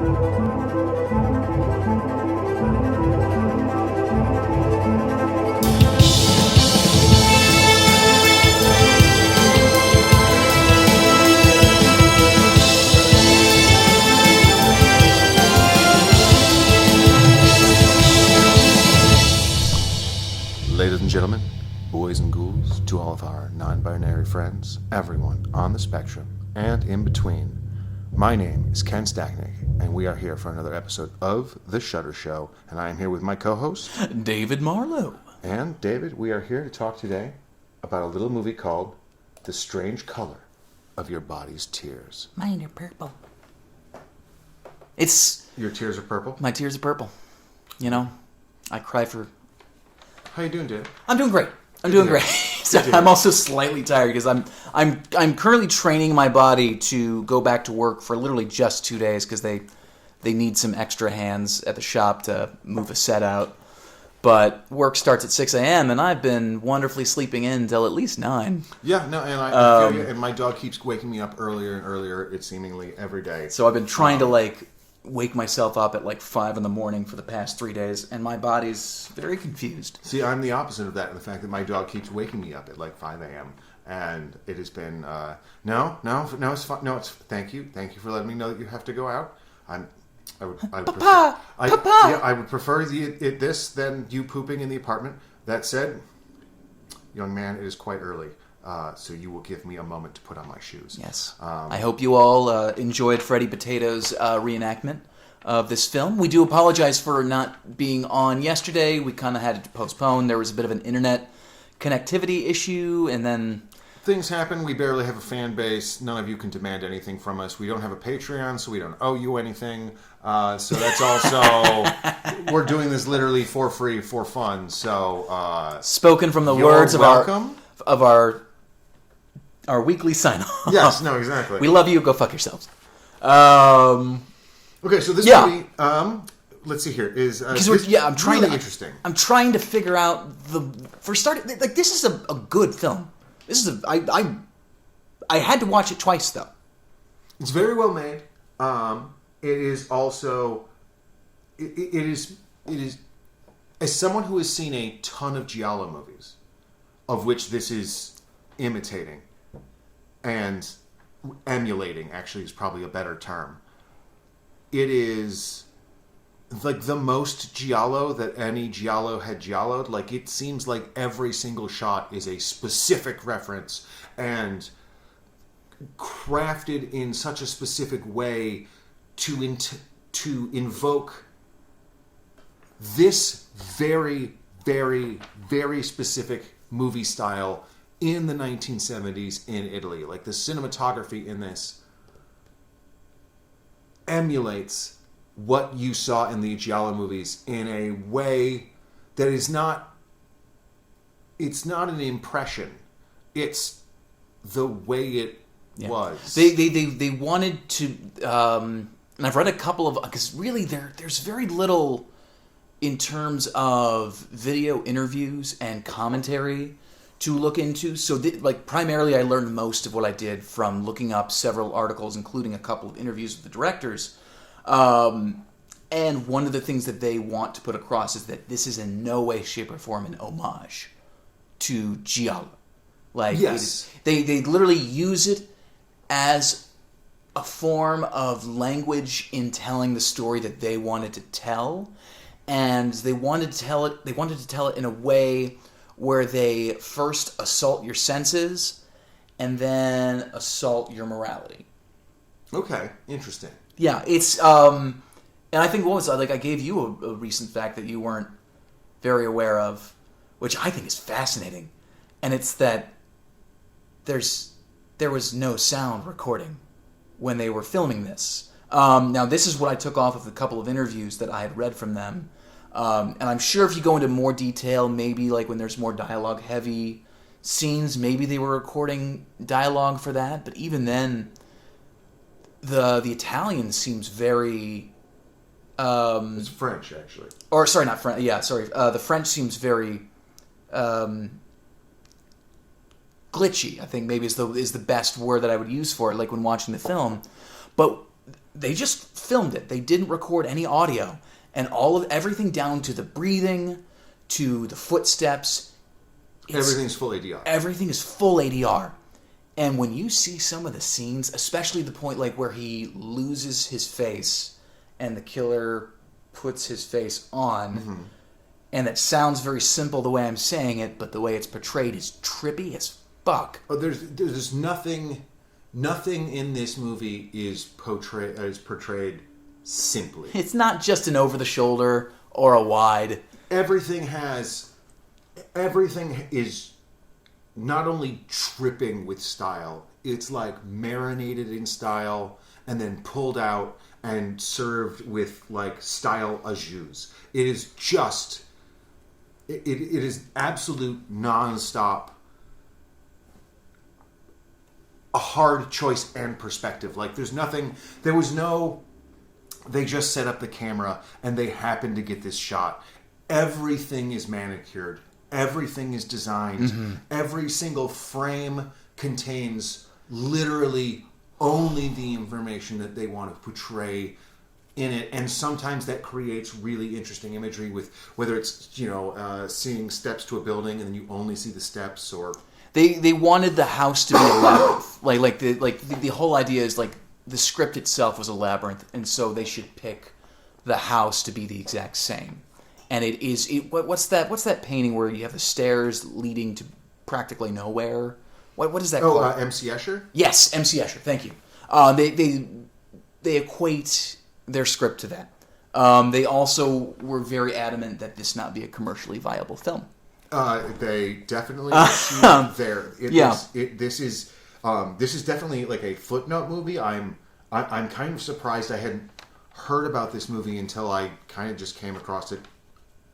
Ladies and gentlemen, boys and ghouls, to all of our non-binary friends, everyone on the spectrum, and in between, my name is Ken Stacknick, and we are here for another episode of The Shutter Show, and I am here with my co-host, David Marlowe. And David, we are here to talk today about a little movie called The Strange Color of Your Body's Tears. Mine are purple. Your tears are purple? My tears are purple. You know, I cry for... How you doing, David? I'm doing great. I'm doing great. So I'm also slightly tired because I'm currently training my body to go back to work for literally just 2 days because they need some extra hands at the shop to move a set out. But work starts at 6 a.m. and I've been wonderfully sleeping in until at least 9. Yeah, no, and I feel you. And my dog keeps waking me up earlier and earlier. It's seemingly every day. So I've been trying to wake myself up at 5 in the morning for the past 3 days, and my body's very confused. See, I'm the opposite of that, in the fact that my dog keeps waking me up at 5 a.m. And it has been no, it's fine. No, it's thank you for letting me know that you have to go out. I would prefer this than you pooping in the apartment. That said, young man, it is quite early. So you will give me a moment to put on my shoes. Yes. I hope you all enjoyed Freddie Potato's reenactment of this film. We do apologize for not being on yesterday. We kind of had to postpone. There was a bit of an internet connectivity issue, and then... Things happen. We barely have a fan base. None of you can demand anything from us. We don't have a Patreon, so we don't owe you anything. So that's also... We're doing this literally for free, for fun. So... Spoken from the words of our weekly sign-off. Yes, no, exactly. We love you. Go fuck yourselves. Okay, so this movie, let's see here, is I'm trying really to, interesting. I'm trying to figure out for starting, this is a good film. This is I had to watch it twice though. It's very well made. It is also, it is, as someone who has seen a ton of giallo movies, of which this is imitating and emulating, actually, is probably a better term. It is the most giallo that any giallo had gialloed. It seems like every single shot is a specific reference and crafted in such a specific way to invoke this very, very, very specific movie style in the 1970s in Italy. The cinematography in this emulates what you saw in the giallo movies in a way that is not... It's not an impression. It's the way it was. They wanted to... and I've read a couple of... Because really, there's very little in terms of video interviews and commentary to look into. So, primarily, I learned most of what I did from looking up several articles, including a couple of interviews with the directors. And one of the things that they want to put across is that this is in no way, shape, or form an homage to giallo. Yes. They literally use it as a form of language in telling the story that they wanted to tell, and they wanted to tell it in a way where they first assault your senses and then assault your morality. Okay, interesting. Yeah, it's and I think I gave you a recent fact that you weren't very aware of, which I think is fascinating, and it's that there was no sound recording when they were filming this. Now, this is what I took off of a couple of interviews that I had read from them. And I'm sure if you go into more detail, maybe when there's more dialogue-heavy scenes, maybe they were recording dialogue for that. But even then, the Italian seems very... it's French, actually. Or, sorry, not French. Yeah, sorry. The French seems very... glitchy, I think maybe is the best word that I would use for it, when watching the film. But they just filmed it. They didn't record any audio, and everything down to the breathing, to the footsteps. Everything's full ADR. Everything is full ADR. And when you see some of the scenes, especially the point like where he loses his face and the killer puts his face on, and it sounds very simple the way I'm saying it, but the way it's portrayed is trippy as fuck. Oh, there's nothing in this movie is portrayed simply. It's not just an over the shoulder or a wide. Everything is not only tripping with style, it's like marinated in style and then pulled out and served with like style au jus. It is just, it is absolute non-stop, a hard choice and perspective. Like they just set up the camera and they happened to get this shot. Everything is manicured. Everything is designed. Every single frame contains literally only the information that they want to portray in it. And sometimes that creates really interesting imagery with whether it's, seeing steps to a building and then you only see the steps, or... They wanted the house to be a labyrinth. The whole idea is like the script itself was a labyrinth, and so they should pick the house to be the exact same. And it is what's that painting where you have the stairs leading to practically nowhere? What is that called? M.C. Escher? Yes, M.C. Escher. Thank you. They equate their script to that. They also were very adamant that this not be a commercially viable film. They definitely achieved there. This is definitely like a footnote movie. I'm kind of surprised I hadn't heard about this movie until I kind of just came across it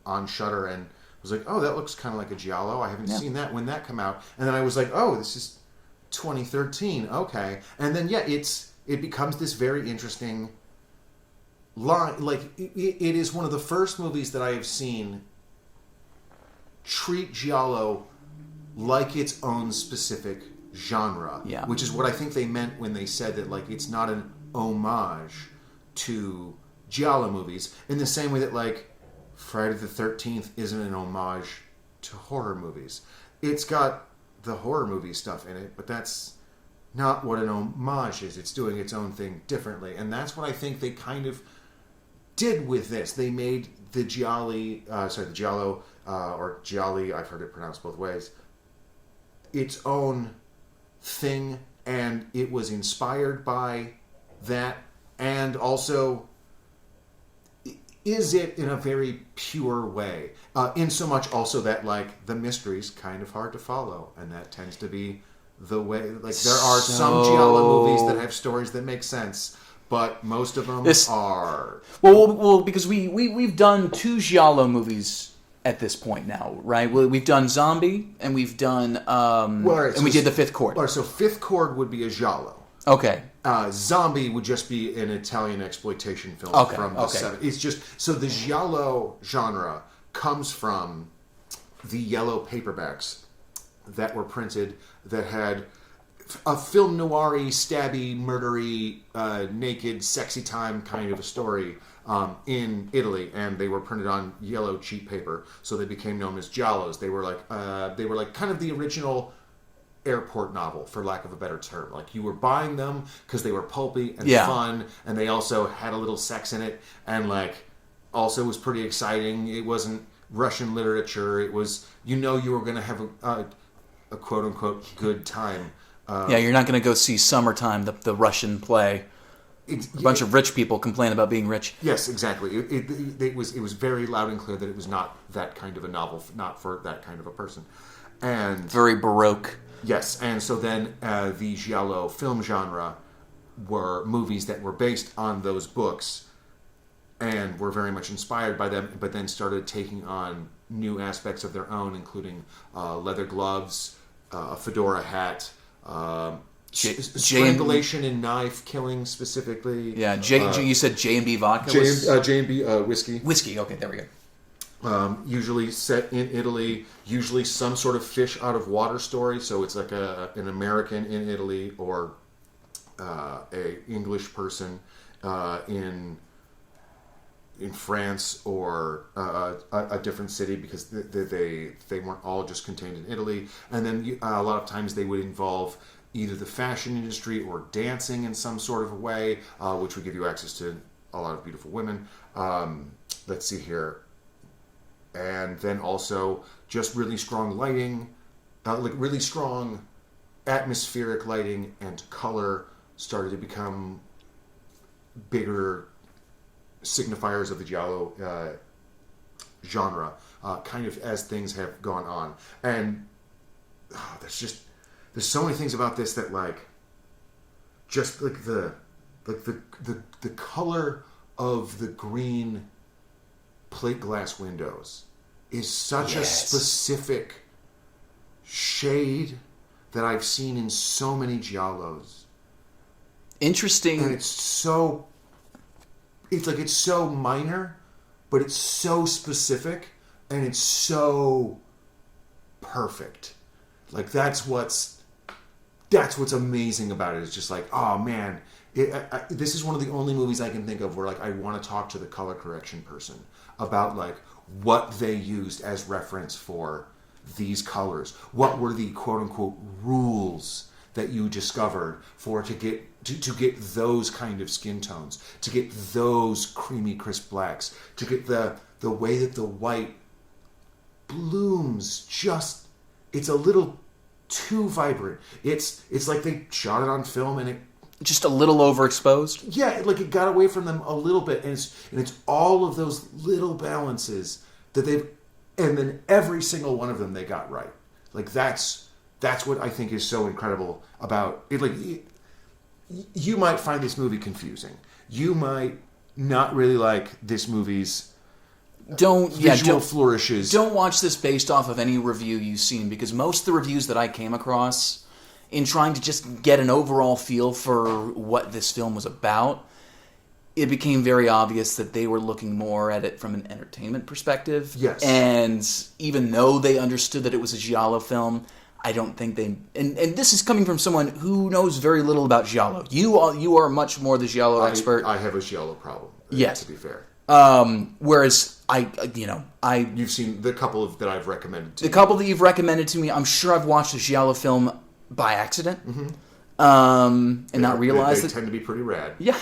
on Shudder and was like, oh, that looks kind of like a giallo. I haven't seen that when that came out. And then I was like, oh, this is 2013. Okay. And then it becomes this very interesting line. Like it is one of the first movies that I have seen treat giallo like its own specific genre, which is what I think they meant when they said that like it's not an homage to giallo movies, in the same way that like Friday the 13th isn't an homage to horror movies. It's got the horror movie stuff in it, but that's not what an homage is. It's doing its own thing differently, and that's what I think they kind of did with this. They made the giallo, or gialli, I've heard it pronounced both ways, its own thing, and it was inspired by that, and also is it in a very pure way, in so much also that like the mystery's kind of hard to follow, and that tends to be the way. Like there are some giallo movies that have stories that make sense, but most of them are because we've done 2 giallo movies at this point now, right? We've done Zombie and we've done we did The Fifth Chord. All right, so Fifth Chord would be a giallo. Okay. Zombie would just be an Italian exploitation film from the 70s. It's just, so the giallo genre comes from the yellow paperbacks that were printed that had a film noir-y, stabby, murdery, naked, sexy time kind of a story in Italy, and they were printed on yellow cheap paper, so they became known as giallos. They were like kind of the original airport novel, for lack of a better term. Like you were buying them because they were pulpy and fun, and they also had a little sex in it, and like also was pretty exciting. It wasn't Russian literature. It was, you were going to have a quote unquote good time. You're not going to go see Summertime, the Russian play. A bunch of rich people complain about being rich. Yes, exactly. It was very loud and clear that it was not that kind of a novel, not for that kind of a person, and very Baroque. Yes, and so then the giallo film genre were movies that were based on those books and were very much inspired by them, but then started taking on new aspects of their own, including leather gloves, a fedora hat, strangulation and knife killing specifically. Yeah, you said J&B vodka? J&B whiskey. Whiskey, okay, there we go. Usually set in Italy, usually some sort of fish out of water story. So it's like an American in Italy or a English person in France or a different city, because they weren't all just contained in Italy. And then a lot of times they would involve either the fashion industry or dancing in some sort of a way, which would give you access to a lot of beautiful women. Let's see here. And then also just really strong lighting, like really strong atmospheric lighting and color started to become bigger signifiers of the giallo genre, kind of as things have gone on. And there's so many things about this that just like the color of the green plate glass windows is such a specific shade that I've seen in so many giallos. Interesting. And it's so minor, but it's so specific, and it's so perfect. Like that's what's amazing about it. It's just like, oh man, this is one of the only movies I can think of where I want to talk to the color correction person about what they used as reference for these colors. What were the quote unquote rules that you discovered to get those kind of skin tones, to get those creamy crisp blacks, to get the way that the white blooms it's a little too vibrant. It's like they shot it on film and it just a little overexposed. Yeah, it got away from them a little bit, and it's all of those little balances that and then every single one of them they got right. That's what I think is so incredible about it. You might find this movie confusing. You might not really like this movie's visual flourishes. Don't watch this based off of any review you've seen, because most of the reviews that I came across in trying to just get an overall feel for what this film was about, it became very obvious that they were looking more at it from an entertainment perspective. Yes. And even though they understood that it was a giallo film, I don't think they... And this is coming from someone who knows very little about giallo. You are much more the giallo expert. I have a giallo problem, yes, to be fair. Whereas You've seen the couple that I've recommended to you. The couple that you've recommended to me, I'm sure I've watched a giallo film by accident. Mm-hmm. And not realized they tend to be pretty rad. Yeah.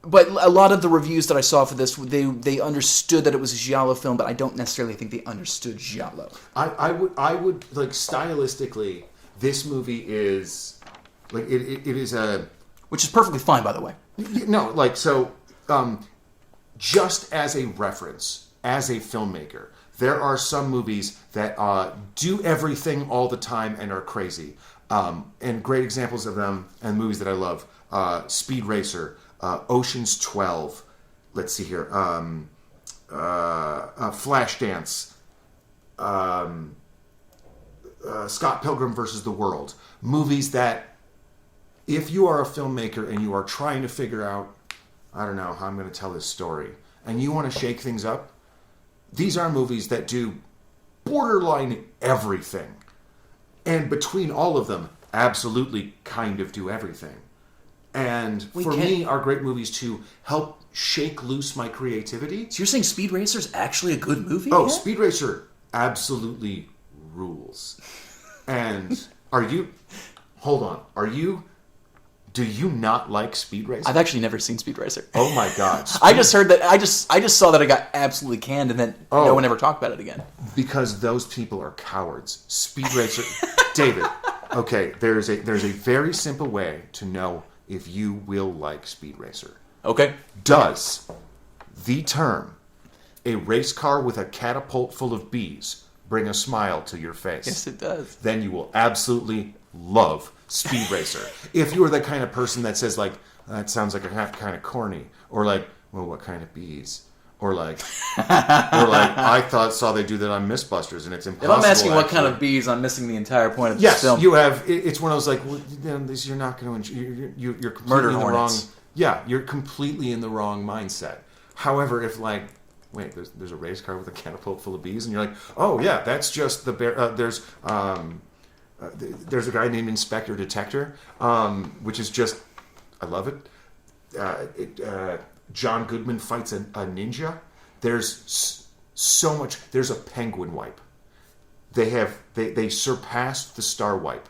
But a lot of the reviews that I saw for this, they understood that it was a giallo film, but I don't necessarily think they understood giallo. I would stylistically, this movie is it is a, which is perfectly fine, by the way. No, just as a reference, as a filmmaker, there are some movies that do everything all the time and are crazy. And great examples of them and movies that I love: Speed Racer, Ocean's 12. Let's see here, Flashdance, Scott Pilgrim versus the World. Movies that, if you are a filmmaker and you are trying to figure out, I don't know how I'm going to tell this story, and you want to shake things up, these are movies that do borderline everything. And between all of them, absolutely kind of do everything. And me, are great movies to help shake loose my creativity. So you're saying Speed Racer is actually a good movie? Oh, yeah? Speed Racer absolutely rules. And do you not like Speed Racer? I've actually never seen Speed Racer. Oh my God. I just heard that, I just saw that it got absolutely canned, and then no one ever talked about it again. Because those people are cowards. Speed Racer, David, okay, there's a very simple way to know if you will like Speed Racer. Okay. Does the term, a race car with a catapult full of bees, bring a smile to your face? Yes, it does. Then you will absolutely love Speed Racer. If you are the kind of person that says, that sounds like a kind of corny, or well, what kind of bees? Or I saw they do that on Mythbusters, and it's impossible. If I'm asking what kind of bees, I'm missing the entire point of this film. Yes, you have. It's one of those you're not going to. You're completely Murder in the hornets. wrong. Yeah, you're completely in the wrong mindset. However, if wait, there's a race car with a catapult full of bees, and you're like, oh yeah, that's just the bear. There's a guy named Inspector Detector, which is just, I love it. John Goodman fights a ninja. There's so much. There's a penguin wipe. They surpassed the star wipe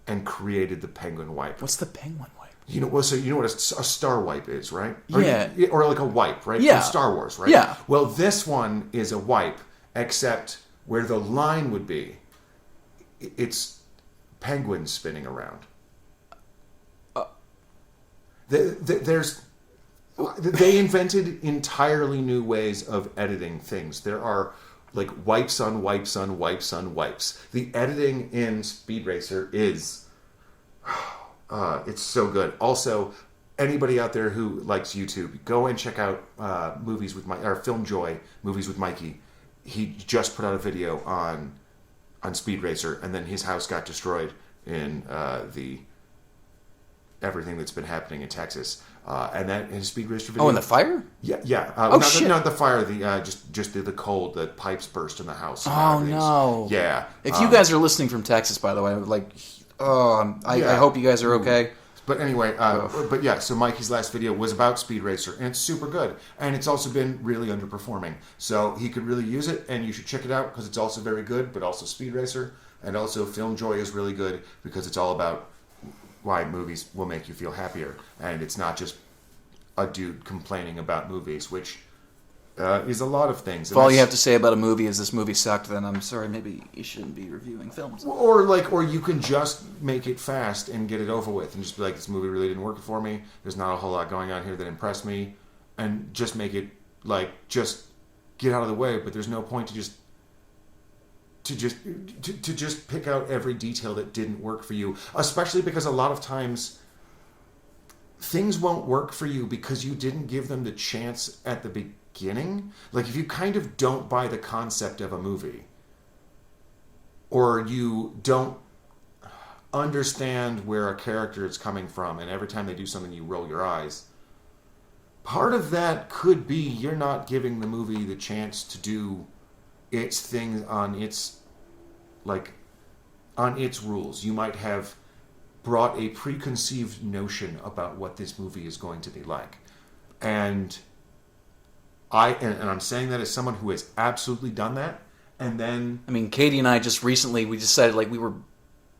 and created the penguin wipe. What's the penguin wipe? You know what a star wipe is, right? Yeah. Or like a wipe, right? Yeah. From Star Wars, right? Yeah. Well, this one is a wipe, except where the line would be, it's penguins spinning around. They invented entirely new ways of editing things. There are like wipes on wipes on wipes on wipes. The editing in Speed Racer is it's so good. Also, anybody out there who likes YouTube, go and check out movies with Film Joy, movies with Mikey. He just put out a video on Speed Racer, and then his house got destroyed in the everything that's been happening in Texas. And that his Speed Racer video. Oh, in the fire? Yeah. Shit. Not the fire. Just the cold. The pipes burst in the house. Oh no. Yeah. If you guys are listening from Texas, by the way, I hope you guys are okay. But anyway, so Mikey's last video was about Speed Racer, and it's super good. And it's also been really underperforming. So he could really use it, and you should check it out because it's also very good, but also Speed Racer. And also Film Joy is really good because it's all about why movies will make you feel happier. And it's not just a dude complaining about movies, which is a lot of things. If all you have to say about a movie is this movie sucked, then I'm sorry, maybe you shouldn't be reviewing films. Or you can just make it fast and get it over with and just be like, this movie really didn't work for me. There's not a whole lot going on here that impressed me. And just make it, just get out of the way. But there's no point to just pick out every detail that didn't work for you, especially because a lot of times things won't work for you because you didn't give them the chance at the beginning. Like if you kind of don't buy the concept of a movie, or you don't understand where a character is coming from, and every time they do something you roll your eyes, part of that could be you're not giving the movie the chance to do its thing on its rules. You might have brought a preconceived notion about what this movie is going to be like. And I'm saying that as someone who has absolutely done that. And then Katie and I just recently we decided we were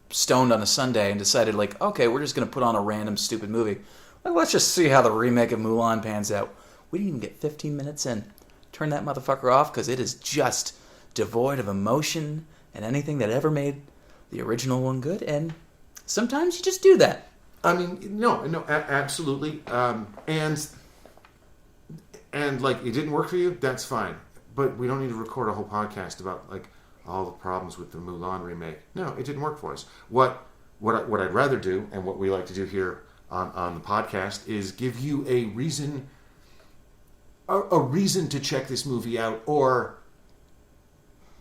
stoned on a Sunday and decided okay, we're just going to put on a random stupid movie. Let's just see how the remake of Mulan pans out. We didn't even get 15 minutes in. Turn that motherfucker off because it is just devoid of emotion and anything that ever made the original one good. And sometimes you just do that. No, absolutely. And it didn't work for you, that's fine. But we don't need to record a whole podcast about all the problems with the Mulan remake. No, it didn't work for us. What I'd rather do, and what we like to do here on the podcast, is give you a reason to check this movie out, or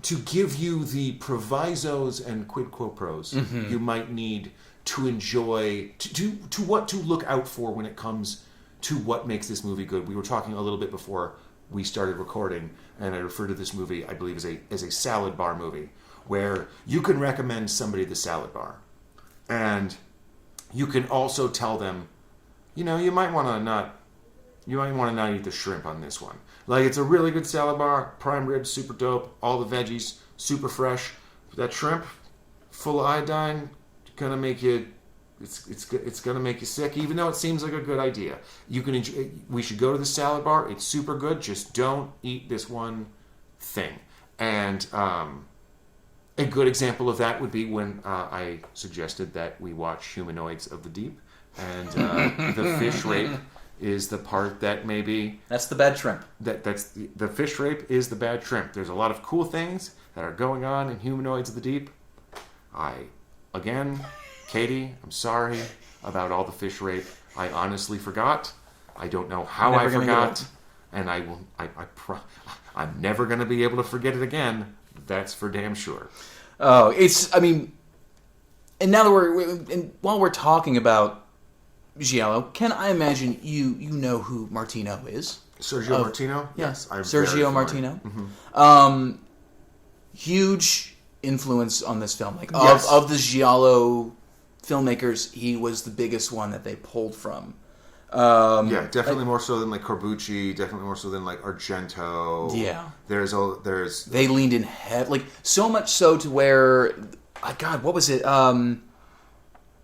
to give you the provisos and quid quo pros you might need to enjoy, to what to look out for when it comes to what makes this movie good. We were talking a little bit before we started recording, and I refer to this movie, I believe, as a salad bar movie, where you can recommend somebody the salad bar, and you can also tell them, you might want to not eat the shrimp on this one. It's a really good salad bar, prime rib, super dope, all the veggies, super fresh. That shrimp, full of iodine, gonna make you, it's gonna make you sick, even though it seems like a good idea. You can enjoy, we should go to the salad bar. It's super good. Just don't eat this one thing. And a good example of that would be when I suggested that we watch Humanoids of the Deep, and the fish rape is the part that maybe... That's the bad shrimp. That's the fish rape is the bad shrimp. There's a lot of cool things that are going on in Humanoids of the Deep. Katie, I'm sorry about all the fish rape. I honestly forgot. I don't know how I forgot. And I'm never going to be able to forget it again. That's for damn sure. Oh, and now that while we're talking about Giallo, can I imagine you know who Martino is? Sergio Martino? Yes, I'm Sergio Martino. Mm-hmm. Huge influence on this film. Yes. Of the Giallo filmmakers, he was the biggest one that they pulled from. Yeah, definitely more so than like Corbucci. Definitely more so than like Argento. Yeah. There's They leaned in like so much so to where, God, what was it?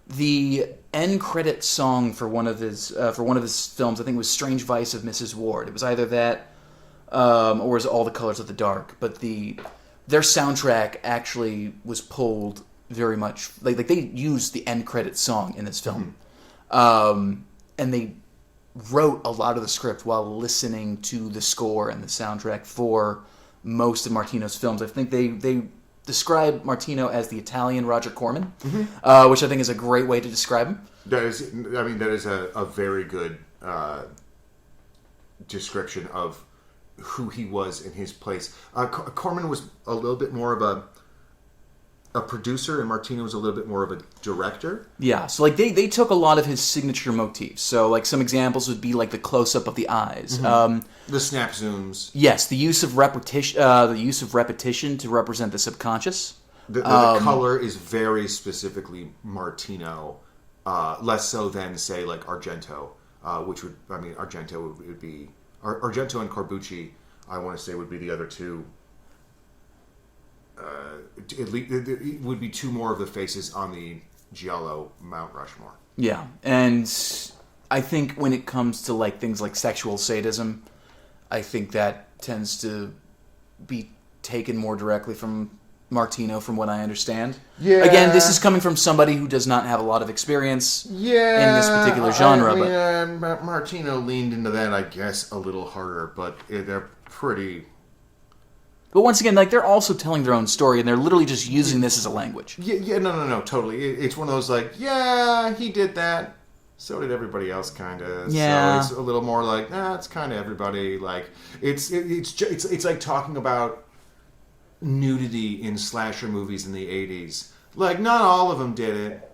The end credit song for one of his films, I think it was "Strange Vice of Mrs. Ward." It was either that, or was it "All the Colors of the Dark." But their soundtrack actually was pulled very much like they used the end credit song in this film, and they wrote a lot of the script while listening to the score and the soundtrack for most of Martino's films. I think they describe Martino as the Italian Roger Corman, which I think is a great way to describe him. That is a very good description of who he was in his place. Corman was a little bit more of a producer, and Martino was a little bit more of a director. Yeah, so like they took a lot of his signature motifs. So like some examples would be like the close up of the eyes, the snap zooms. Yes, the use of repetition, to represent the subconscious. The color is very specifically Martino, less so than say like Argento, Argento would be Argento and Corbucci. I want to say would be the other two. It would be two more of the faces on the Giallo Mount Rushmore. Yeah, and I think when it comes to like things like sexual sadism, I think that tends to be taken more directly from Martino, from what I understand. Yeah. Again, this is coming from somebody who does not have a lot of experience in this particular genre. But Martino leaned into that, I guess, a little harder, but they're pretty... But once again, like they're also telling their own story, and they're literally just using this as a language. No, totally. It's one of those like, yeah, he did that. So did everybody else, kind of. Yeah. So it's a little more like, it's kind of everybody. Like it's like talking about nudity in slasher movies in the 80s. Like not all of them did it,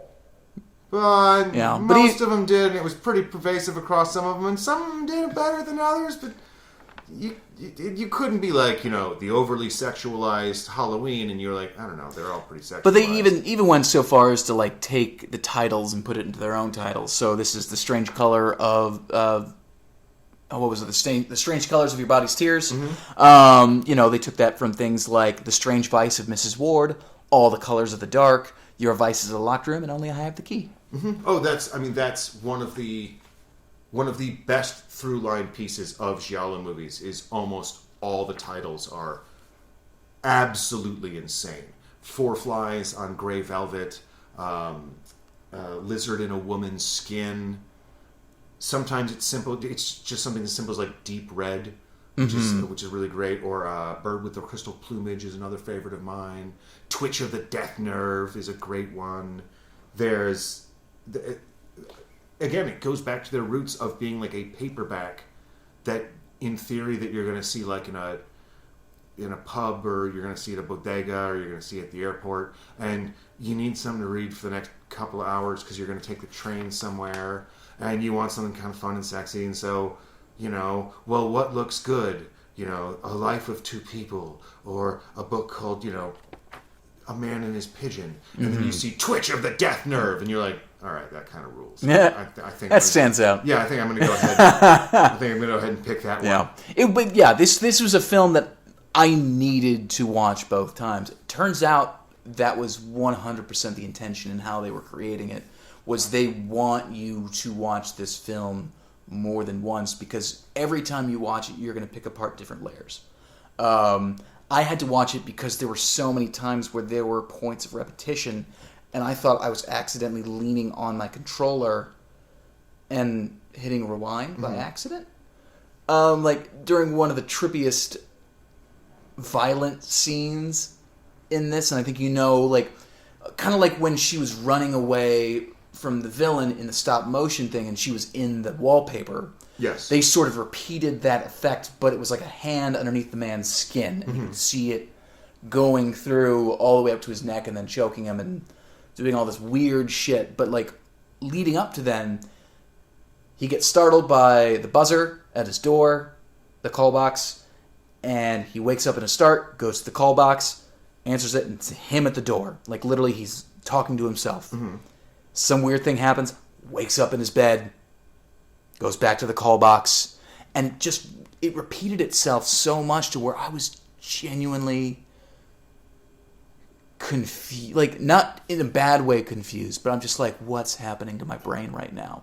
but most of them did, and it was pretty pervasive across some of them, and some of them did it better than others, but. You couldn't be like, the overly sexualized Halloween, and you're like, I don't know, they're all pretty sexualized. But they even went so far as to like take the titles and put it into their own titles. So this is The Strange Color of what was it? The Strange Colors of Your Body's Tears. Mm-hmm. They took that from things like The Strange Vice of Mrs. Ward, All the Colors of the Dark, Your Vice is a Locked Room, and Only I Have the Key. Mm-hmm. Oh, that's one of the best through-line pieces of Giallo movies is almost all the titles are absolutely insane. Four Flies on Grey Velvet, Lizard in a Woman's Skin. Sometimes it's simple. It's just something as simple as like Deep Red, which is really great. Or Bird with the Crystal Plumage is another favorite of mine. Twitch of the Death Nerve is a great one. Again, it goes back to their roots of being like a paperback that, in theory, that you're going to see like in a pub, or you're going to see at a bodega, or you're going to see at the airport, and you need something to read for the next couple of hours because you're going to take the train somewhere, and you want something kind of fun and sexy, and so, what looks good? A Life of Two People, or a book called, A Man and His Pigeon, and then you see Twitch of the Death Nerve, and you're like, all right, that kind of rules. Yeah, I think that stands out. Yeah, I think I'm going to go ahead. I think I'm going to go ahead and pick that one. Yeah, this was a film that I needed to watch both times. It turns out that was 100% the intention in how they were creating it. Was they want you to watch this film more than once, because every time you watch it, you're going to pick apart different layers. I had to watch it because there were so many times where there were points of repetition, and I thought I was accidentally leaning on my controller and hitting rewind by accident. Like during one of the trippiest violent scenes in this, and I think kind of like when she was running away from the villain in the stop motion thing and she was in the wallpaper. Yes. They sort of repeated that effect, but it was like a hand underneath the man's skin, and you could see it going through all the way up to his neck and then choking him and doing all this weird shit. But like leading up to then, he gets startled by the buzzer at his door, the call box, and he wakes up in a start, goes to the call box, answers it, and it's him at the door. Like literally he's talking to himself. Some weird thing happens, wakes up in his bed, goes back to the call box, and just it repeated itself so much to where I was genuinely confused, like not in a bad way confused, but I'm just like, what's happening to my brain right now?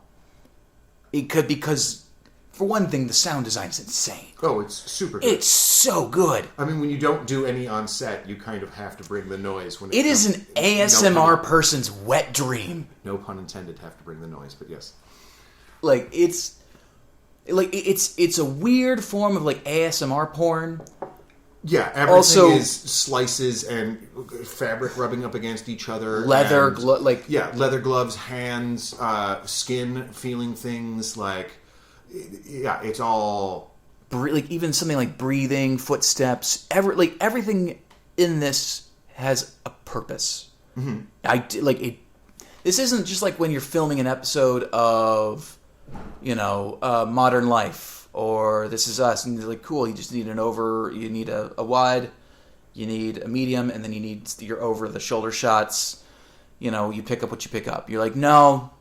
It could, because for one thing, the sound design is insane. Oh, it's super good. It's so good. I mean, when you don't do any on set, you kind of have to bring the noise. When It is an ASMR person's wet dream. No pun intended. Have to bring the noise, but yes. Like it's a weird form of like ASMR porn. Yeah, everything Also, is slices and fabric rubbing up against each other. Leather, leather gloves, hands, skin feeling things. Like, yeah, it's all like even something like breathing, footsteps. Everything in this has a purpose. Mm-hmm. This isn't just like when you're filming an episode of, Modern Life. Or This Is Us, and you're like, cool, you just need you need a wide, you need a medium, and then you need your over-the-shoulder shots. You pick up what you pick up. You're like, no,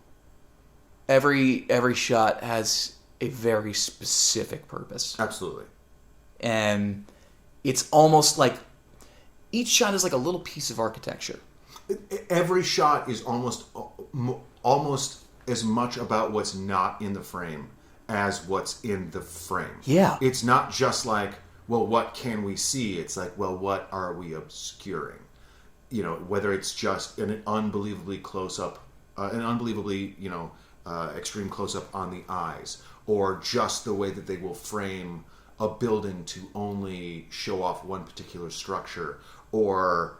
every shot has a very specific purpose. Absolutely. And it's almost like each shot is like a little piece of architecture. Every shot is almost as much about what's not in the frame as what's in the frame. Yeah. It's not just like, well, what can we see? It's like, well, what are we obscuring? Whether it's just an unbelievably close-up, extreme close-up on the eyes, or just the way that they will frame a building to only show off one particular structure, or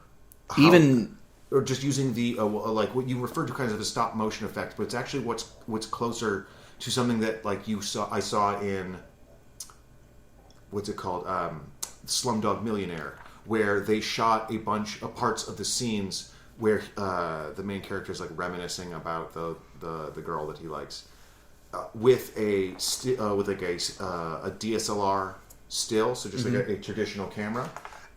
just using the like what you referred to kind of as a stop motion effect, but it's actually what's closer to something that I saw in what's it called, Slumdog Millionaire, where they shot a bunch of parts of the scenes where the main character is like reminiscing about the girl that he likes with a DSLR still, so just like a traditional camera,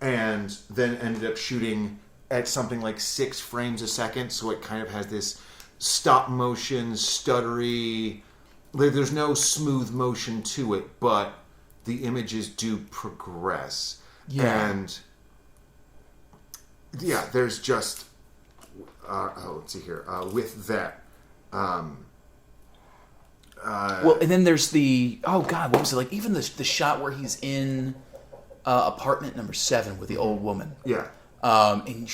and then ended up shooting at something like 6 frames a second, so it kind of has this stop motion, stuttery. There's no smooth motion to it, but the images do progress. Yeah. And yeah, there's just let's see here. With that, well, and then there's what was it like? Even the shot where he's in apartment number 7 with the old woman. Yeah. And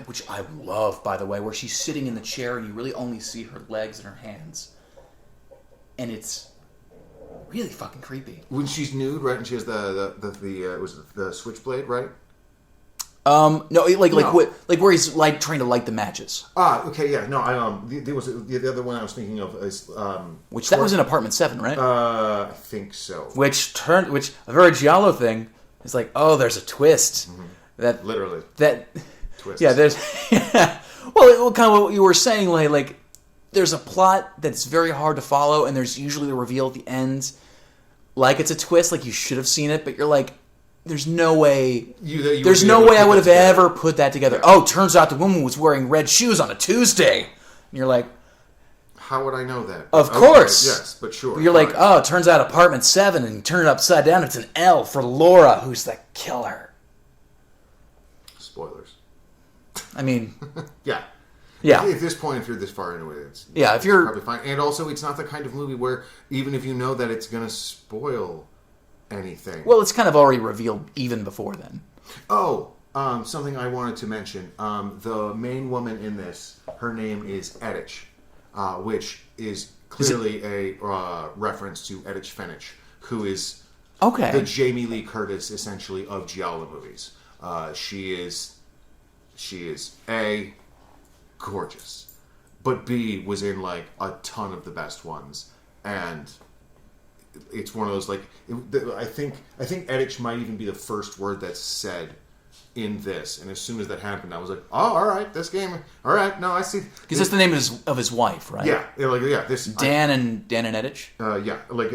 which I love, by the way, where she's sitting in the chair and you really only see her legs and her hands. And it's really fucking creepy. When she's nude, right, and she has the switchblade, right? No, where he's like trying to light the matches. Okay, yeah, no, there was the other one I was thinking of is which that was in apartment 7, right? I think so. Which a very giallo thing is like, oh, there's a twist. Mm-hmm. That literally twist. Yeah, there's well, kind of what you were saying, like. There's a plot that's very hard to follow, and there's usually a reveal at the end. Like it's a twist, like you should have seen it, but you're like, there's no way. There's no way I would have ever put that together. Yeah. Oh, turns out the woman was wearing red shoes on a Tuesday. And you're like, how would I know that? Of course. Yes, but sure. You're like, oh, it turns out apartment 7, and you turn it upside down, it's an L for Laura, who's the killer. Spoilers. I mean, yeah. Yeah. At this point, if you're this far into it, it's if you're probably fine. And also, it's not the kind of movie where even if you know that it's going to spoil anything. Well, it's kind of already revealed even before then. Oh, something I wanted to mention. The main woman in this, her name is Edich, which is clearly a reference to Edith Finch, who is the Jamie Lee Curtis, essentially, of giallo movies. She is A, gorgeous, but B, was in like a ton of the best ones, and it's one of those I think Edich might even be the first word that's said in this, and as soon as that happened, I was like, oh, all right, this game, all right, no, I see, because that's the name of his wife, right? Yeah, this Dan and Edich. Yeah, like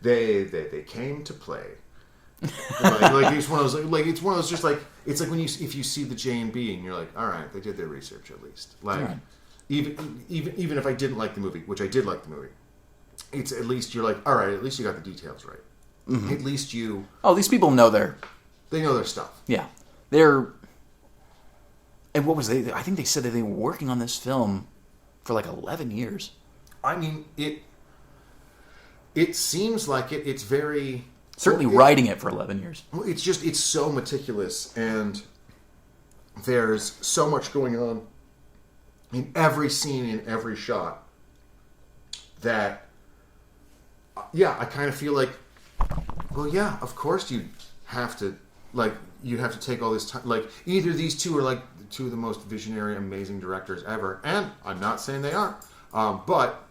they came to play. like it's one of those just like it's like when if you see the J and B and you're like, all right, they did their research at least, like, right. even if I didn't like the movie, which I did like the movie, it's at least you're like, all right, at least you got the details right. Mm-hmm. At least you. Oh, these people know they know their stuff. Yeah, they're. And what was they? I think they said that they were working on this film for like 11 years. I mean, it seems like it's very certainly writing it for 11 years. Well, it's so meticulous, and there's so much going on in every scene, in every shot, that I kind of feel like, well, yeah, of course you'd have to take all this time. Like, either these two are like two of the most visionary, amazing directors ever, and I'm not saying they are, but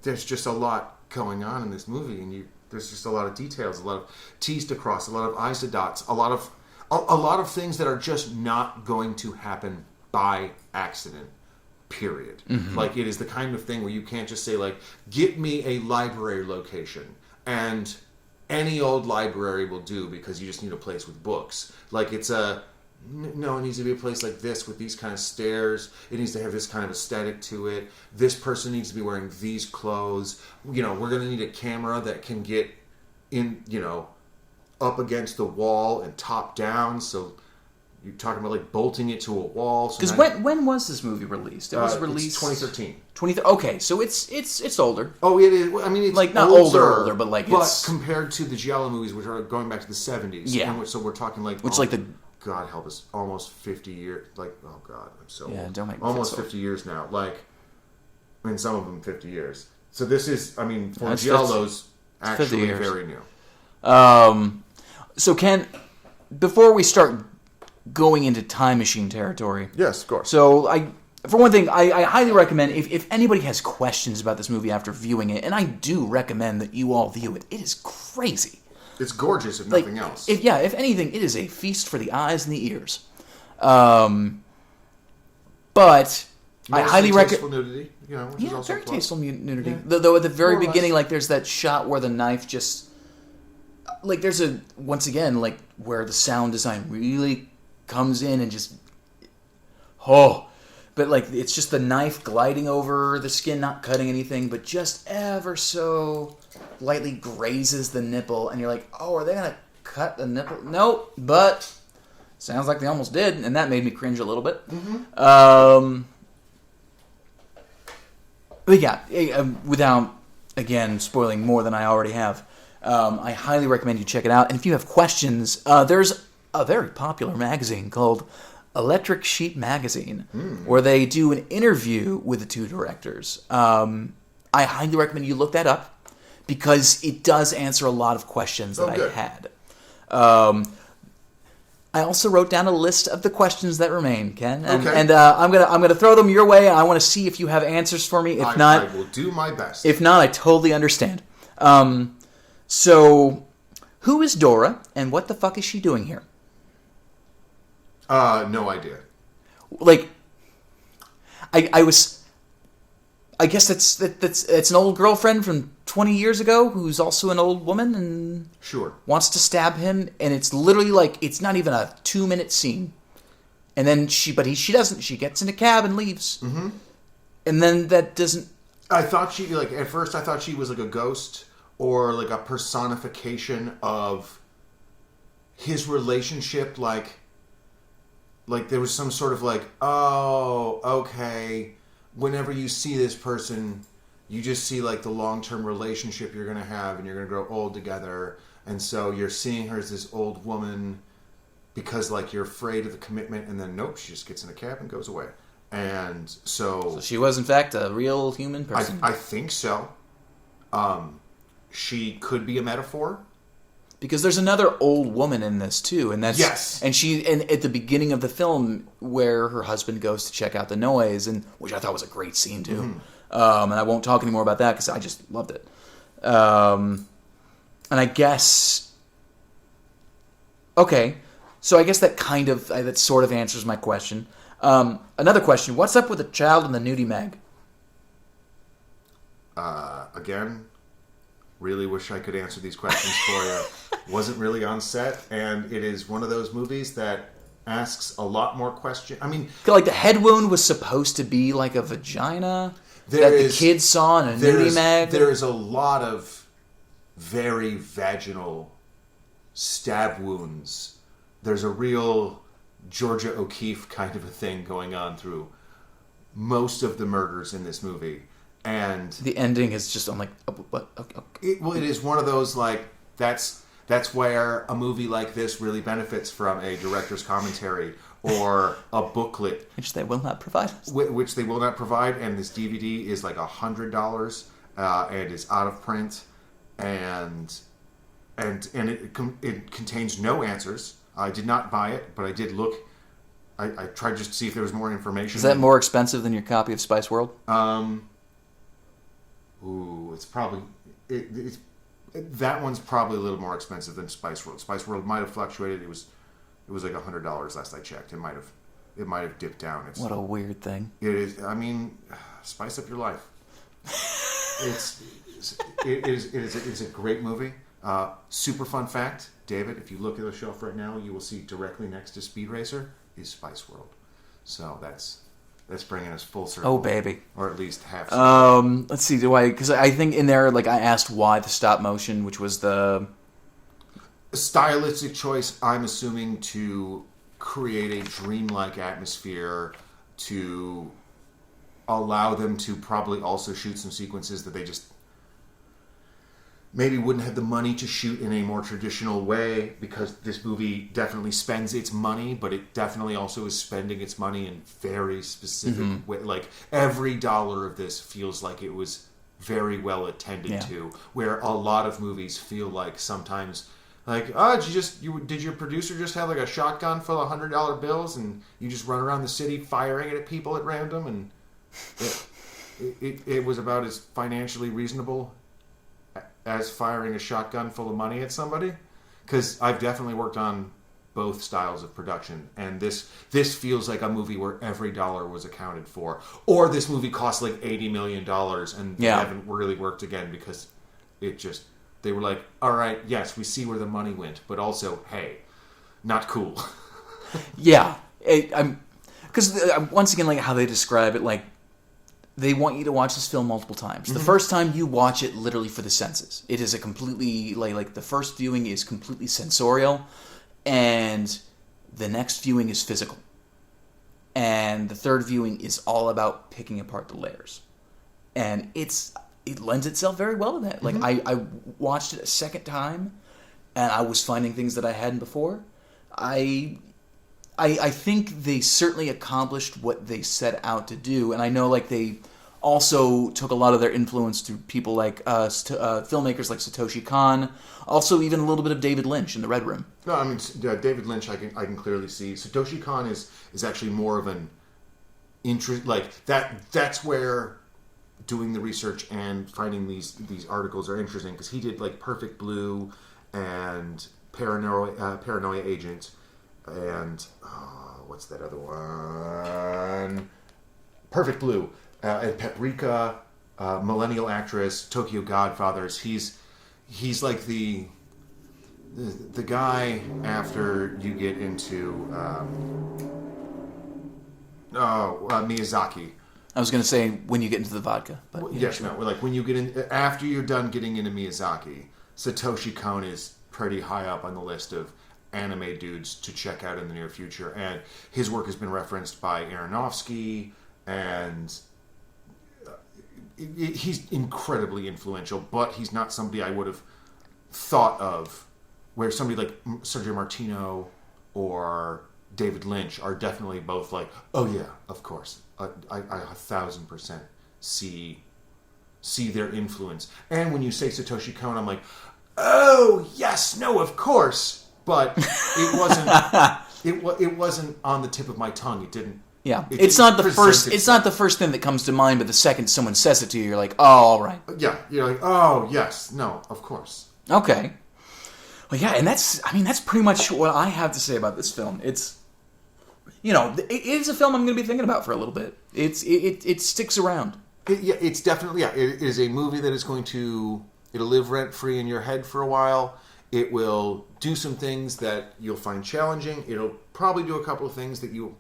there's just a lot going on in this movie, and there's just a lot of details, a lot of T's to cross, a lot of I's to dots, a lot of things that are just not going to happen by accident. Period. Mm-hmm. Like, it is the kind of thing where you can't just say, like, get me a library location, and any old library will do because you just need a place with books. Like, it needs to be a place like this with these kind of stairs. It needs to have this kind of aesthetic to it. This person needs to be wearing these clothes. We're going to need a camera that can get in, up against the wall and top down. So you're talking about like bolting it to a wall. Because when was this movie released? It was released 2013. Okay, so it's older. Oh, it is. I mean, it's like not older, but like it's compared to the Giallo movies, which are going back to the 70s. Yeah. So we're talking like God help us, almost 50 years. Like, oh God, I'm so old. Don't make me almost 50 years now. Like, I mean, some of them 50 years. So this is, I mean, for Giallo's actually very new. So Ken, before we start going into time machine territory. Yes, of course. So for one thing, I highly recommend, if anybody has questions about this movie after viewing it, and I do recommend that you all view it. It is crazy. It's gorgeous, if nothing else. If anything, it is a feast for the eyes and the ears. But I highly recommend tasteful nudity, which is also very plus. tasteful nudity. Yeah. Though at the very beginning, like there's that shot where the knife just, like there's once again like where the sound design really comes in and just, but like it's just the knife gliding over the skin, not cutting anything, but just ever so lightly grazes the nipple, and you're like, oh, are they gonna cut the nipple? Nope, but sounds like they almost did, and that made me cringe a little bit. Mm-hmm. But yeah, without again spoiling more than I already have, I highly recommend you check it out. And if you have questions, there's a very popular magazine called Electric Sheep Magazine, where they do an interview with the two directors. I highly recommend you look that up, because it does answer a lot of questions that I had. I also wrote down a list of the questions that remain, Ken, and I'm gonna throw them your way. I want to see if you have answers for me. If not, I will do my best. If not, I totally understand. So, who is Dora, and what the fuck is she doing here? No idea. Like, I guess that's an old girlfriend from 20 years ago who's also an old woman and wants to stab him, and it's literally like it's not even a 2-minute scene, and then she doesn't. She gets in a cab and leaves, and then that doesn't. I thought she at first I thought she was like a ghost or like a personification of his relationship, like there was some sort of like, oh, okay. Whenever you see this person, you just see like the long-term relationship you're going to have, and you're going to grow old together. And so you're seeing her as this old woman because like you're afraid of the commitment, and then nope, she just gets in a cab and goes away. And so she was in fact a real human person. I think so. She could be a metaphor. Because there's another old woman in this too, and that's and at the beginning of the film where her husband goes to check out the noise, and which I thought was a great scene too. And I won't talk anymore about that because I just loved it. And I guess so I guess that sort of answers my question. Another question: what's up with the child in the nudie mag? Again. Really wish I could answer these questions for you. Wasn't really on set, and it is one of those movies that asks a lot more questions. I mean, like the head wound was supposed to be like a vagina the kids saw in a nudie mag. There is a lot of very vaginal stab wounds. There's a real Georgia O'Keeffe kind of a thing going on through most of the murders in this movie. And the ending is just, I'm like, what? Okay. It is one of those, like, that's where a movie like this really benefits from a director's commentary or a booklet. Which they will not provide us. Which they will not provide, and this DVD is like $100 and is out of print, and it contains no answers. I did not buy it, but I did look. I tried just to see if there was more information. Is that more expensive than your copy of Spice World? It's probably that one's probably a little more expensive than Spice World. Spice World might have fluctuated. It was like $100 last I checked. It might have dipped down. What a weird thing. It is. I mean, spice up your life. It is a great movie. Super fun fact, David. If you look at the shelf right now, you will see directly next to Speed Racer is Spice World. So that's bringing us full circle. Oh, baby. Or at least half. Let's see. Because I think in there, like, I asked why the stop motion, which was the stylistic choice, I'm assuming, to create a dreamlike atmosphere, to allow them to probably also shoot some sequences that they just maybe wouldn't have the money to shoot in a more traditional way, because this movie definitely spends its money, but it definitely also is spending its money in very specific way. Like, every dollar of this feels like it was very well attended to, where a lot of movies feel like sometimes, like, did your producer just have like a shotgun full of $100 bills and you just run around the city firing it at people at random, and it was about as financially reasonable as firing a shotgun full of money at somebody? Because I've definitely worked on both styles of production, and this feels like a movie where every dollar was accounted for. Or this movie cost like $80 million and they haven't really worked again because they were like, all right, yes, we see where the money went, but also, hey, not cool. Yeah. Because once again, like how they describe it, like, they want you to watch this film multiple times. The first time you watch it literally for the senses. It is a completely, like the first viewing is completely sensorial, and the next viewing is physical. And the third viewing is all about picking apart the layers. And it lends itself very well to that. Like, I watched it a second time, and I was finding things that I hadn't before. I think they certainly accomplished what they set out to do, and I know, like, they also took a lot of their influence through people like filmmakers like Satoshi Kon, also even a little bit of David Lynch in The Red Room. No, I mean, David Lynch, I can clearly see. Satoshi Kon is actually more of an interest, like, that's where doing the research and finding these articles are interesting, because he did, like, Perfect Blue and Paranoia Agent. And what's that other one? Perfect Blue, and Paprika, Millennial Actress, Tokyo Godfathers. He's like the guy after you get into Miyazaki. I was going to say when you get into the vodka, but like when you get in after you're done getting into Miyazaki, Satoshi Kon is pretty high up on the list of anime dudes to check out in the near future, and his work has been referenced by Aronofsky, and he's incredibly influential, but he's not somebody I would have thought of, where somebody like Sergio Martino or David Lynch are definitely both like, oh yeah, of course, I 1,000% see their influence. And when you say Satoshi Kon, I'm like, oh yes, no, of course. But it wasn't. It wasn't on the tip of my tongue. It didn't. Yeah, it's not the first. It's not the first thing that comes to mind. But the second someone says it to you, you're like, oh, all right. Yeah, you're like, oh yes, no, of course. Okay. Well, yeah, and that's pretty much what I have to say about this film. It's, it is a film I'm going to be thinking about for a little bit. It sticks around. It's definitely It is a movie that is going to it'll live rent free in your head for a while. It will do some things that you'll find challenging. It'll probably do a couple of things that you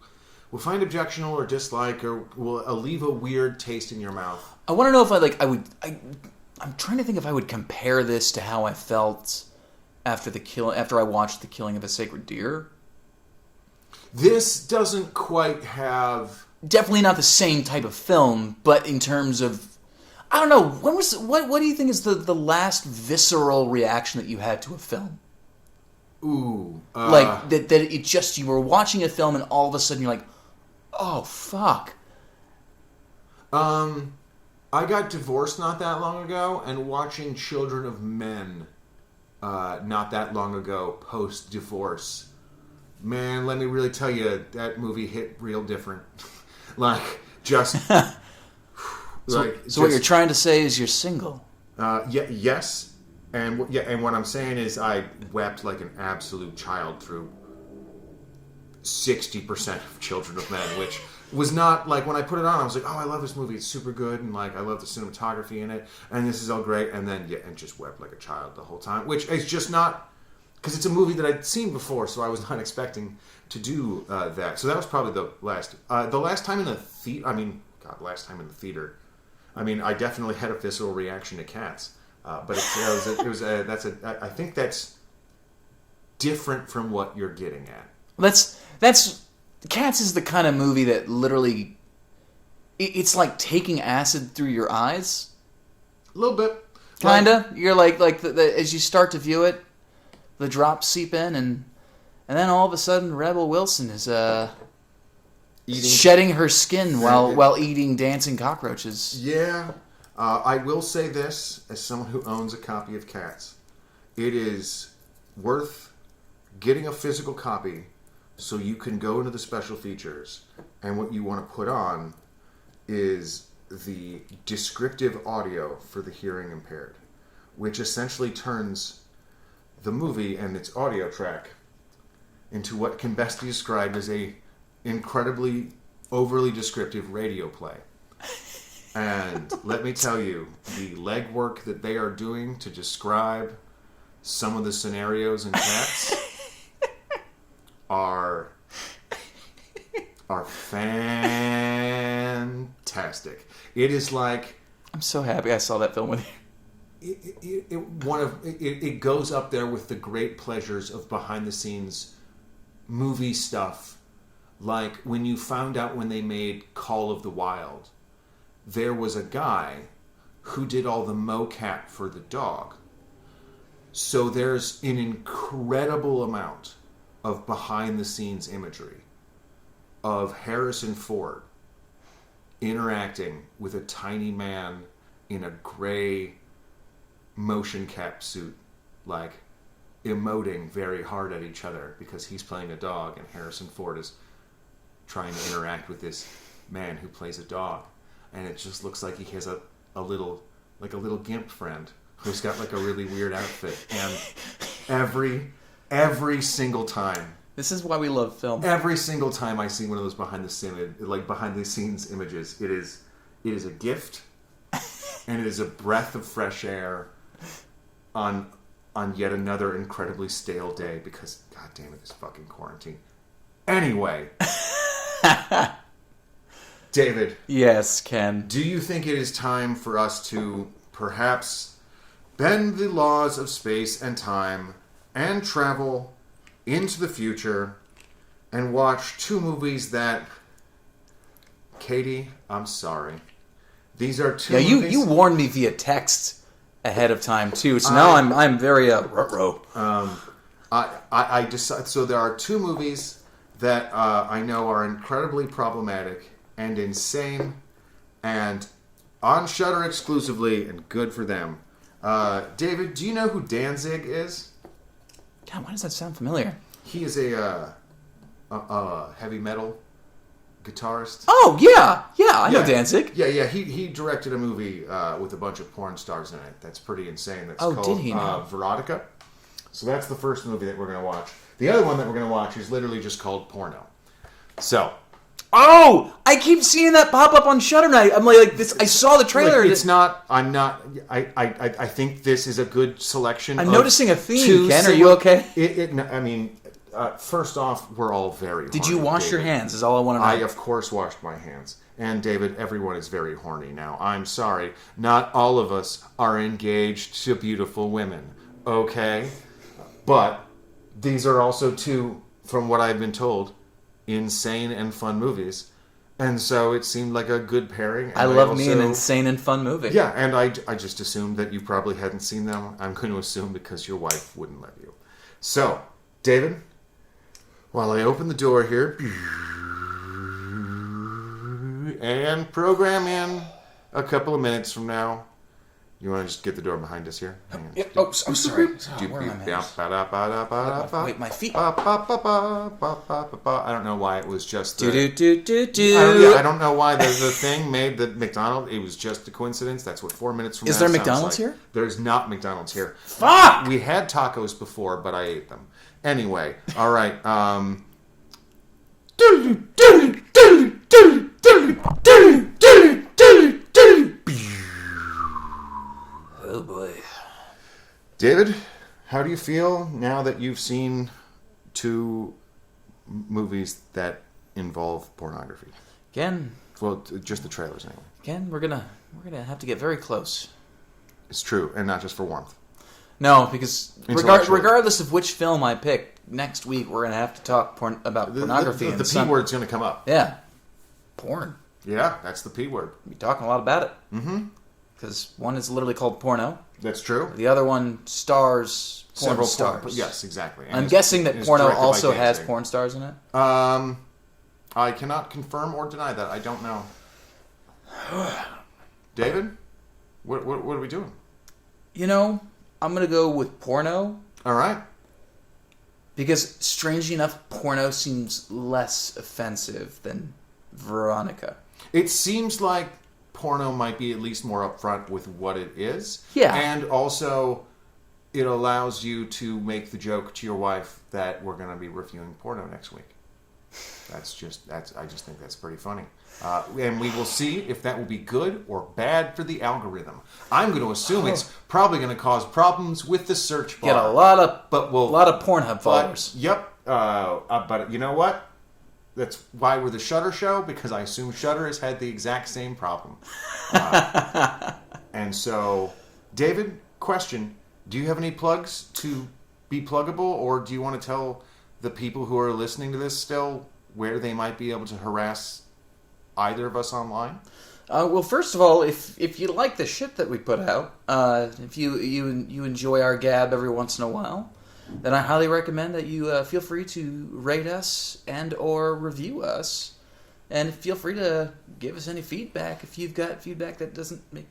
will find objectionable or dislike, or will leave a weird taste in your mouth. I want to know if I'm trying to think if I would compare this to how I felt after I watched The Killing of a Sacred Deer. This doesn't quite have... Definitely not the same type of film, but in terms of... I don't know. What do you think is the last visceral reaction that you had to a film? Ooh. Like, that it just... You were watching a film and all of a sudden you're like, oh, fuck. I got divorced not that long ago, and watching Children of Men not that long ago, post-divorce. Man, let me really tell you, that movie hit real different. Like, just... So what you're trying to say is you're single? Yes. And what I'm saying is I wept like an absolute child through 60% of Children of Men, which was not, like, when I put it on, I was like, oh, I love this movie, it's super good, and, like, I love the cinematography in it, and this is all great, and then, and just wept like a child the whole time, which is just not, because it's a movie that I'd seen before, so I was not expecting to do that. So that was probably the last time in the theater, last time in the theater, I definitely had a visceral reaction to Cats, but I think that's different from what you're getting at. That's Cats is the kind of movie that literally, it's like taking acid through your eyes. A little bit. Kinda. You're like as you start to view it, the drops seep in, and then all of a sudden Rebel Wilson is shedding her skin while eating dancing cockroaches. Yeah. I will say this, as someone who owns a copy of Cats, it is worth getting a physical copy so you can go into the special features, and what you want to put on is the descriptive audio for the hearing impaired, which essentially turns the movie and its audio track into what can best be described as a incredibly overly descriptive radio play. And let me tell you, the legwork that they are doing to describe some of the scenarios in Cats are fantastic. It is like... I'm so happy I saw that film with you. It goes up there with the great pleasures of behind-the-scenes movie stuff. Like when you found out when they made Call of the Wild, there was a guy who did all the mocap for the dog. So there's an incredible amount of behind-the-scenes imagery of Harrison Ford interacting with a tiny man in a gray motion cap suit, like emoting very hard at each other because he's playing a dog and Harrison Ford is trying to interact with this man who plays a dog. And it just looks like he has a little gimp friend who's got like a really weird outfit. And every single time, this is why we love film. every single time I see one of those behind the scenes images, it is a gift, and it is a breath of fresh air on yet another incredibly stale day because, god damn it, this fucking quarantine. Anyway, David. Yes, Ken. Do you think it is time for us to perhaps bend the laws of space and time and travel into the future and watch two movies that... Katie, I'm sorry. These are two movies... you warned me via text ahead of time, too, so now I'm very, ruh-roh. I decide... So there are two movies that I know are incredibly problematic and insane and on Shudder exclusively, and good for them. David, do you know who Danzig is? God, why does that sound familiar? He is a heavy metal guitarist. Oh, yeah, I know Danzig. Yeah, he directed a movie with a bunch of porn stars in it. That's pretty insane. That's called did he now? Veronica. So that's the first movie that we're going to watch. The other one that we're going to watch is literally just called Porno. So, Oh, I keep seeing that pop up on Shudder Night. I'm like this. I saw the trailer. Like, it's not. I'm not. I think this is a good selection. I'm noticing a theme. Ken, are you okay? I mean, first off, we're all very. Did horny, you wash your David. hands? Is all I want to know. I of course washed my hands. And David, everyone is very horny now. I'm sorry. Not all of us are engaged to beautiful women. Okay? But these are also two, from what I've been told, insane and fun movies. And so it seemed like a good pairing. And I love me an insane and fun movie. Yeah, and I just assumed that you probably hadn't seen them. I'm going to assume because your wife wouldn't let you. So, David, while I open the door here, and program in a couple of minutes from now. You want to just get the door behind us here? Yeah. Oh, I'm sorry. Where am I? Wait, my feet. I don't know why it was just the... I I don't know why the thing made the McDonald's. It was just a coincidence. That's what 4 minutes from now Is there sounds McDonald's like. here? There's not McDonald's here. Fuck! We had tacos before, but I ate them. Anyway, all right. Oh boy. David, how do you feel now that you've seen two movies that involve pornography? Ken, Well, just the trailers anyway. Ken, we're gonna have to get very close. It's true, and not just for warmth. No, because Intellectually. regardless of which film I pick, next week we're gonna have to talk about pornography. The P word's going to come up. Yeah, porn. Yeah, that's the P word. We'll be talking a lot about it. Mm-hmm. Because one is literally called porno. That's true. The other one stars porn Several stars. Yes, exactly. And I'm guessing that it's porno directed by also has Danzig. porn stars in it. I cannot confirm or deny that. I don't know. David, what are we doing? You know, I'm gonna go with porno All right. because, strangely enough, porno seems less offensive than Veronica. It seems like porno might be at least more upfront with what it is. Yeah. And also, it allows you to make the joke to your wife that we're going to be reviewing porno next week. I just think that's pretty funny. And we will see if that will be good or bad for the algorithm. I'm going to assume it's probably going to cause problems with the search bar. Get a lot of Pornhub But, followers. yep. But you know what? That's why we're the Shudder Show, because I assume Shudder has had the exact same problem. And so, David, question. Do you have any plugs to be pluggable, or do you want to tell the people who are listening to this still where they might be able to harass either of us online? Well, first of all, if you like the shit that we put out, if you enjoy our gab every once in a while, then I highly recommend that you feel free to rate us and or review us, and feel free to give us any feedback if you've got feedback that doesn't make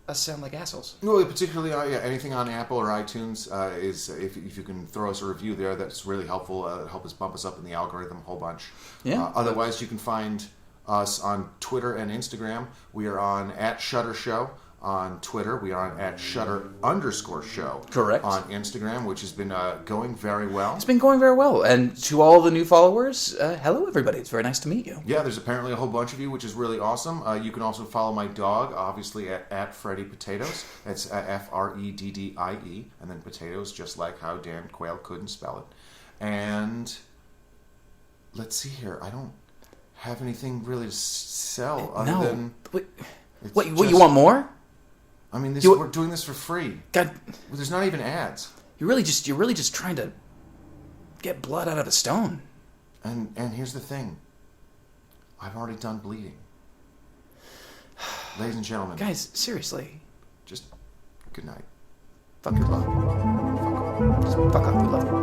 us sound like assholes. Well, particularly anything on Apple or iTunes is if you can throw us a review there, that's really helpful. Help us bump us up in the algorithm a whole bunch. Yeah. Otherwise, you can find us on Twitter and Instagram. We are on @ShutterShow on Twitter. We are on @Shutter_show. Correct. On Instagram, which has been going very well. It's been going very well, and to all the new followers, hello everybody. It's very nice to meet you. Yeah, there's apparently a whole bunch of you, which is really awesome. You can also follow my dog, obviously, at Freddy Potatoes. That's FREDDIE, and then potatoes, just like how Dan Quayle couldn't spell it. And let's see here. I don't have anything really to sell other than... What, you want more? I mean, we're doing this for free. God, There's not even ads. you're really just trying to get blood out of a stone. And here's the thing. I've already done bleeding. Ladies and gentlemen. Guys, seriously. Just good night. Fuck your love. Just fuck off. We love you.